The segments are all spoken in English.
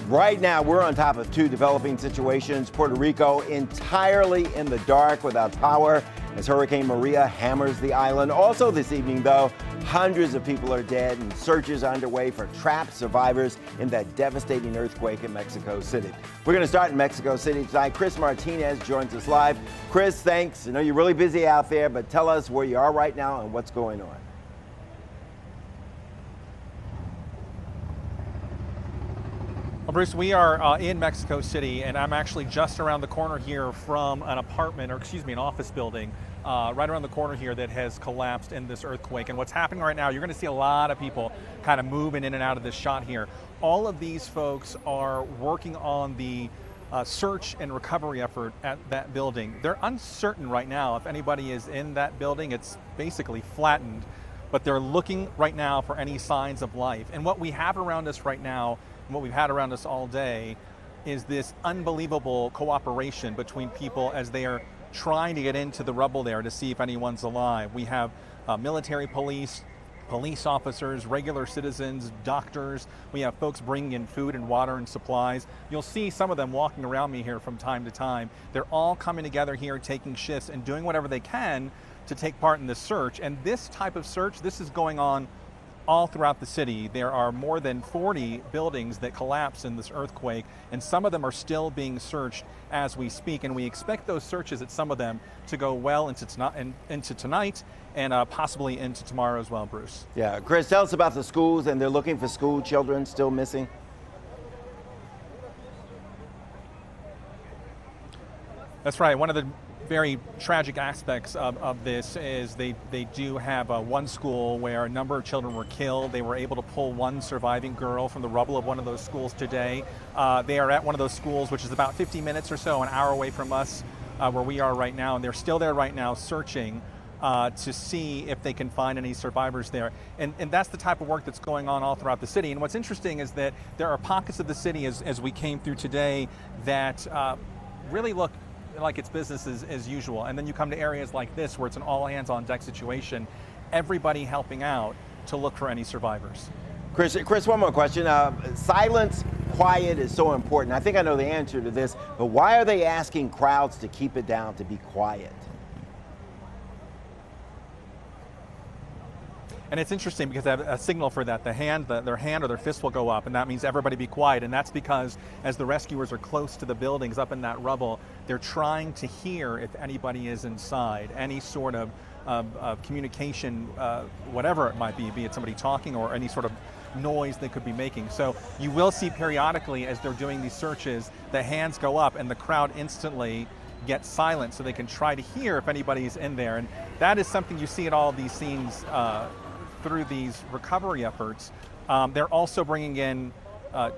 Right now, we're on top of two developing situations. Puerto Rico entirely in the dark without power as Hurricane Maria hammers the island. Also this evening, though, hundreds of people are dead and searches are underway for trapped survivors in that devastating earthquake in Mexico City. We're going to start in Mexico City tonight. Chris Martinez joins us live. Chris, thanks. I know you're really busy out there, but tell us where you are right now and what's going on. Well, Bruce, we are in Mexico City, and I'm actually just around the corner here from an an office building right around the corner here that has collapsed in this earthquake. And what's happening right now, you're going to see a lot of people kind of moving in and out of this shot here. All of these folks are working on the search and recovery effort at that building. They're uncertain right now if anybody is in that building. It's basically flattened, but they're looking right now for any signs of life. And what we have around us right now, and what we've had around us all day, is this unbelievable cooperation between people as they are trying to get into the rubble there to see if anyone's alive. We have military police officers, regular citizens, doctors. We have folks bringing in food and water and supplies. You'll see some of them walking around me here from time to time. They're all coming together here, taking shifts and doing whatever they can to take part in this search. And this type of search, this is going on all throughout the city. There are more than 40 buildings that collapsed in this earthquake, and some of them are still being searched as we speak. And we expect those searches at some of them to go well into tonight and possibly into tomorrow as well, Bruce. Yeah, Chris, tell us about the schools, and they're looking for school children still missing. That's right. One of the very tragic aspects of this is they do have one school where a number of children were killed. They were able to pull one surviving girl from the rubble of one of those schools today. They are at one of those schools, which is about 50 minutes or so, an hour away from us, where we are right now, and they're still there right now searching to see if they can find any survivors there. And that's the type of work that's going on all throughout the city. And what's interesting is that there are pockets of the city as we came through today that really look like it's business as usual. And then you come to areas like this where it's an all hands on deck situation, everybody helping out to look for any survivors. Chris, one more question. Silence, quiet is so important. I think I know the answer to this, but why are they asking crowds to keep it down, to be quiet? And it's interesting because they have a signal for that. Their hand or their fist will go up, and that means everybody be quiet. And that's because as the rescuers are close to the buildings up in that rubble, they're trying to hear if anybody is inside, any sort of communication, whatever it might be it somebody talking or any sort of noise they could be making. So you will see periodically as they're doing these searches, the hands go up and the crowd instantly gets silent so they can try to hear if anybody's in there. And that is something you see at all of these scenes through these recovery efforts. They're also bringing in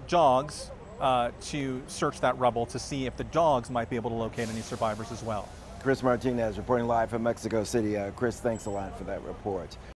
dogs to search that rubble to see if the dogs might be able to locate any survivors as well. Chris Martinez reporting live from Mexico City. Chris, thanks a lot for that report.